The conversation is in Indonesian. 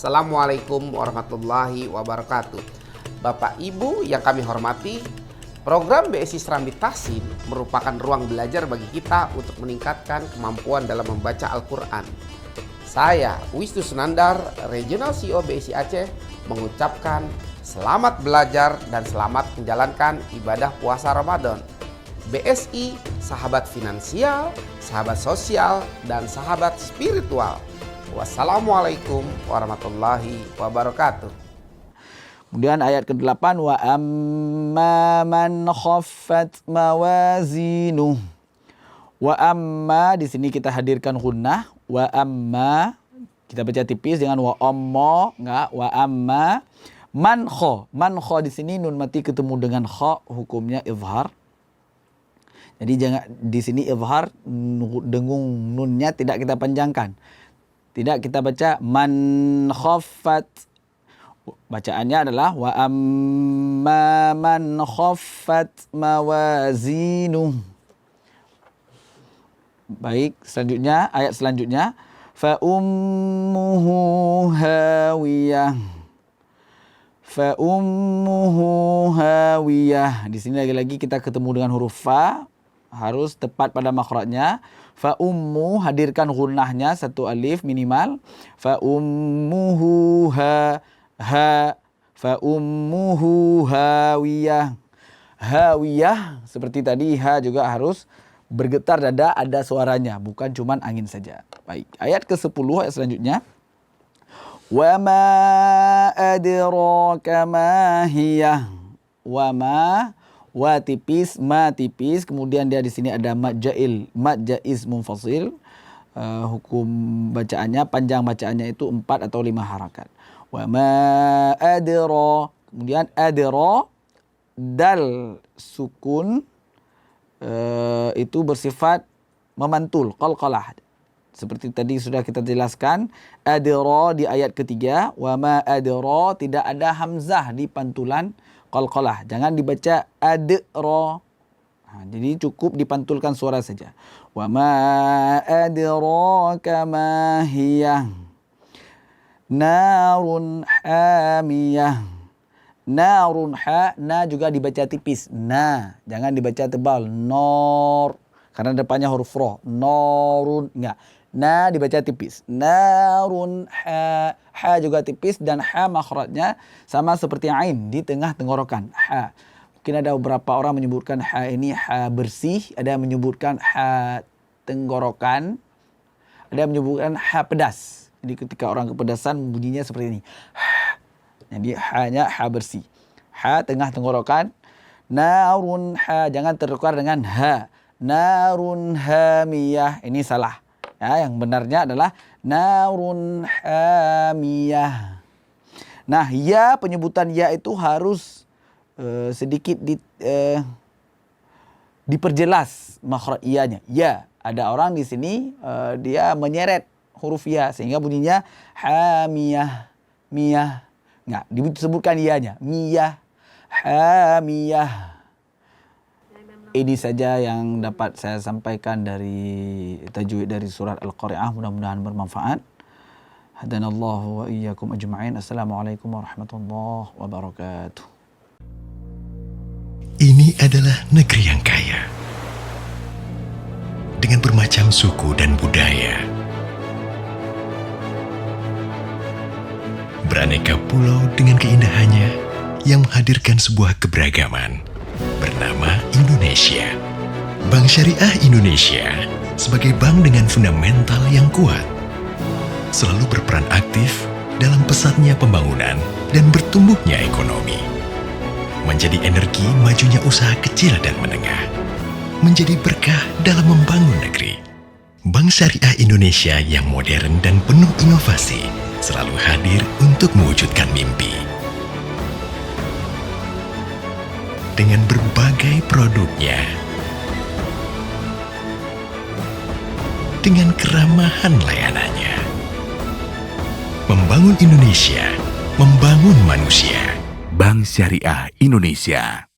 Assalamualaikum warahmatullahi wabarakatuh. Bapak Ibu yang kami hormati, program BSI Serambi Tahsin merupakan ruang belajar bagi kita untuk meningkatkan kemampuan dalam membaca Al-Quran. Saya, Wisnu Sunandar, Regional CEO BSI Aceh, mengucapkan selamat belajar dan selamat menjalankan ibadah puasa Ramadan. BSI, sahabat finansial, sahabat sosial, dan sahabat spiritual. Wassalamualaikum warahmatullahi wabarakatuh. Kemudian ayat ke-8, wa amma man khaffat mawazinuh. Wa amma, di sini kita hadirkan gunnah. Wa amma, kita baca tipis dengan wa amma, enggak, wa amma man kha. Man kha di sini nun mati ketemu dengan kha, hukumnya izhar. Jadi jangan di sini izhar, dengung nunnya tidak kita panjangkan. Tidak kita baca man khaffat. Bacaannya adalah wa amma man khaffat mawazinuh. Baik, selanjutnya ayat selanjutnya fa ummuhu hawiyah. Fa ummuhu hawiyah. Di sini lagi-lagi kita ketemu dengan huruf fa, harus tepat pada makhrajnya. Fa ummu, hadirkan gunnahnya satu alif minimal. Fa ummuhu ha. Fa ummuhu hawiyah. Hawiyah seperti tadi, ha juga harus bergetar dada, ada suaranya, bukan cuman angin saja. Baik, ayat ke-10 ayat selanjutnya. Wa ma adraka ma hiya. Wa ma, wa tipis, ma tipis, kemudian dia di sini ada mad ja'il, mad ja'iz munfasil. Hukum bacaannya, panjang bacaannya itu 4 atau 5 harakat. Wa ma adra, kemudian adra, dal sukun itu bersifat memantul, qalqalah. Seperti tadi sudah kita jelaskan, adra di ayat ketiga, wa ma adra tidak ada hamzah di pantulan qalqalah. Jangan dibaca adra. Jadi cukup dipantulkan suara saja. Wa ma adraka ma hiya. Narun hamiyah. Narun ha, na juga dibaca tipis. Na, jangan dibaca tebal. Nor, karena depannya huruf roh. Norun, enggak. Na dibaca tipis. Narun ha, ha juga tipis dan ha makhrajnya sama seperti ain di tengah tenggorokan. Ha. Mungkin ada beberapa orang menyebutkan ha ini ha bersih, ada yang menyebutkan ha tenggorokan, ada yang menyebutkan ha pedas. Jadi ketika orang kepedasan bunyinya seperti ini. Ha. Jadi ha-nya ha bersih. Ha tengah tenggorokan. Narun ha, jangan tertukar dengan ha. Narun hamiyah, ini salah. Ya, yang benarnya adalah narun hamiyah. Nah, ya, penyebutan ya itu harus sedikit diperjelas makhraj iyanya. Ya, ada orang di sini dia menyeret huruf ya sehingga bunyinya hamiyah, miyah. Enggak, disebutkan iyanya, miyah, hamiyah. Ini saja yang dapat saya sampaikan dari tajwid dari surat Al-Qari'ah. Mudah-mudahan bermanfaat. Hadanallahu wa iyyakum ajma'in. Assalamualaikum warahmatullahi wabarakatuh. Ini adalah negeri yang kaya dengan bermacam suku dan budaya. Beraneka pulau dengan keindahannya yang menghadirkan sebuah keberagaman bernama Indonesia. Bank Syariah Indonesia sebagai bank dengan fundamental yang kuat selalu berperan aktif dalam pesatnya pembangunan dan bertumbuhnya ekonomi, menjadi energi majunya usaha kecil dan menengah, menjadi berkah dalam membangun negeri. Bank Syariah Indonesia yang modern dan penuh inovasi selalu hadir untuk mewujudkan mimpi. Dengan berbagai produknya, dengan keramahan layanannya, membangun Indonesia, membangun manusia. Bank Syariah Indonesia.